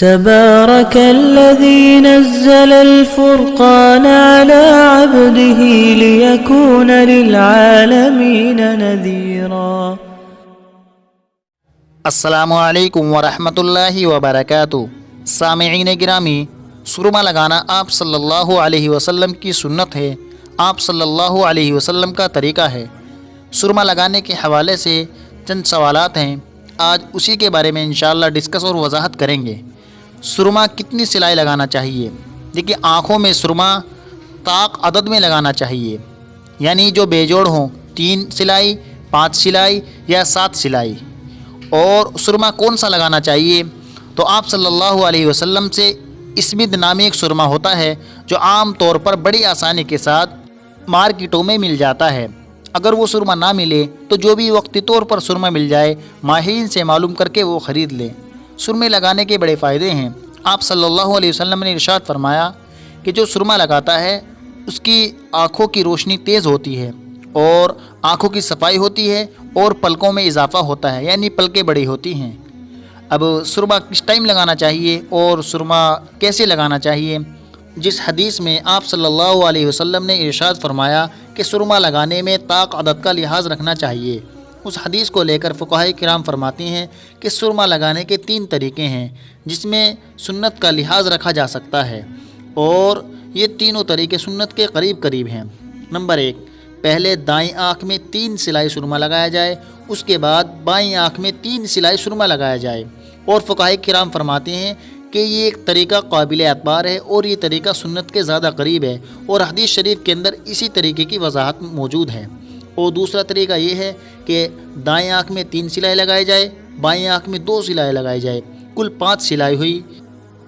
تبارك الذي نزل الفرقان على عبده ليكون للعالمين نذيرا۔ السلام علیکم ورحمۃ اللہ وبرکاتہ۔ سامعین گرامی، سرما لگانا آپ صلی اللہ علیہ وسلم کی سنت ہے، آپ صلی اللہ علیہ وسلم کا طریقہ ہے۔ سرما لگانے کے حوالے سے چند سوالات ہیں، آج اسی کے بارے میں انشاءاللہ ڈسکس اور وضاحت کریں گے۔ سرما کتنی سلائی لگانا چاہیے؟ دیکھیے، آنکھوں میں سرما طاق عدد میں لگانا چاہیے، یعنی جو بے جوڑ ہوں، 3 سلائی، 5 سلائی یا 7 سلائی۔ اور سرما کون سا لگانا چاہیے؟ تو آپ صلی اللہ علیہ وسلم سے اسمد نامی ایک سرما ہوتا ہے جو عام طور پر بڑی آسانی کے ساتھ مارکیٹوں میں مل جاتا ہے۔ اگر وہ سرما نہ ملے تو جو بھی وقتی طور پر سرما مل جائے، ماہرین سے معلوم کر کے وہ خرید لیں۔ سرمے لگانے کے بڑے فائدے ہیں۔ آپ صلی اللہ علیہ وسلم نے ارشاد فرمایا کہ جو سرما لگاتا ہے اس کی آنکھوں کی روشنی تیز ہوتی ہے اور آنکھوں کی صفائی ہوتی ہے اور پلکوں میں اضافہ ہوتا ہے، یعنی پلکیں بڑی ہوتی ہیں۔ اب سرما کس ٹائم لگانا چاہیے اور سرما کیسے لگانا چاہیے؟ جس حدیث میں آپ صلی اللہ علیہ وسلم نے ارشاد فرمایا کہ سرما لگانے میں طاق عدد کا لحاظ رکھنا چاہیے، اس حدیث کو لے کر فقہاء کرام فرماتی ہیں کہ سرما لگانے کے 3 طریقے ہیں جس میں سنت کا لحاظ رکھا جا سکتا ہے، اور یہ تینوں طریقے سنت کے قریب قریب ہیں۔ نمبر 1، پہلے دائیں آنکھ میں 3 سلائی سرما لگایا جائے، اس کے بعد بائیں آنکھ میں 3 سلائی سرما لگایا جائے، اور فقہاء کرام فرماتے ہیں کہ یہ ایک طریقہ قابل اعتبار ہے اور یہ طریقہ سنت کے زیادہ قریب ہے، اور حدیث شریف کے اندر اسی طریقے کی وضاحت موجود ہے۔ اور دوسرا طریقہ یہ ہے کہ دائیں آنکھ میں 3 سلائی لگائی جائے، بائیں آنکھ میں 2 سلائی لگائی جائے، کل 5 سلائی ہوئی۔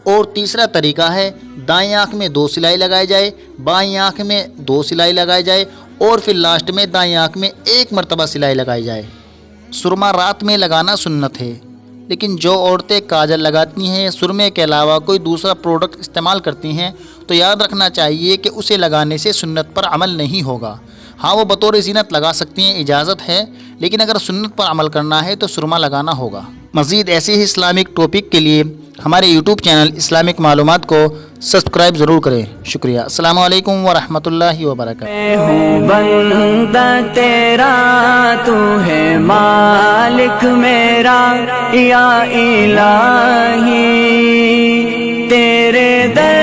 اور تیسرا طریقہ ہے دائیں آنکھ میں 2 سلائی لگائی جائے، بائیں آنکھ میں 2 سلائی لگائی جائے، اور پھر لاسٹ میں دائیں آنکھ میں 1 مرتبہ سلائی لگائی جائے۔ سرما رات میں لگانا سنت ہے، لیکن جو عورتیں کاجل لگاتی ہیں، سرمے کے علاوہ کوئی دوسرا پروڈکٹ استعمال کرتی ہیں، تو یاد رکھنا چاہیے کہ اسے لگانے سے سنت پر عمل نہیں ہوگا۔ ہاں، وہ بطور زینت لگا سکتی ہیں، اجازت ہے، لیکن اگر سنت پر عمل کرنا ہے تو سرما لگانا ہوگا۔ مزید ایسے ہی اسلامک ٹاپک کے لیے ہمارے یوٹیوب چینل اسلامک معلومات کو سبسکرائب ضرور کریں۔ شکریہ۔ السلام علیکم ورحمۃ اللہ وبرکاتہ۔ میں ہوں بندہ تیرا، تو ہے مالک میرا، یا الہی تیرے در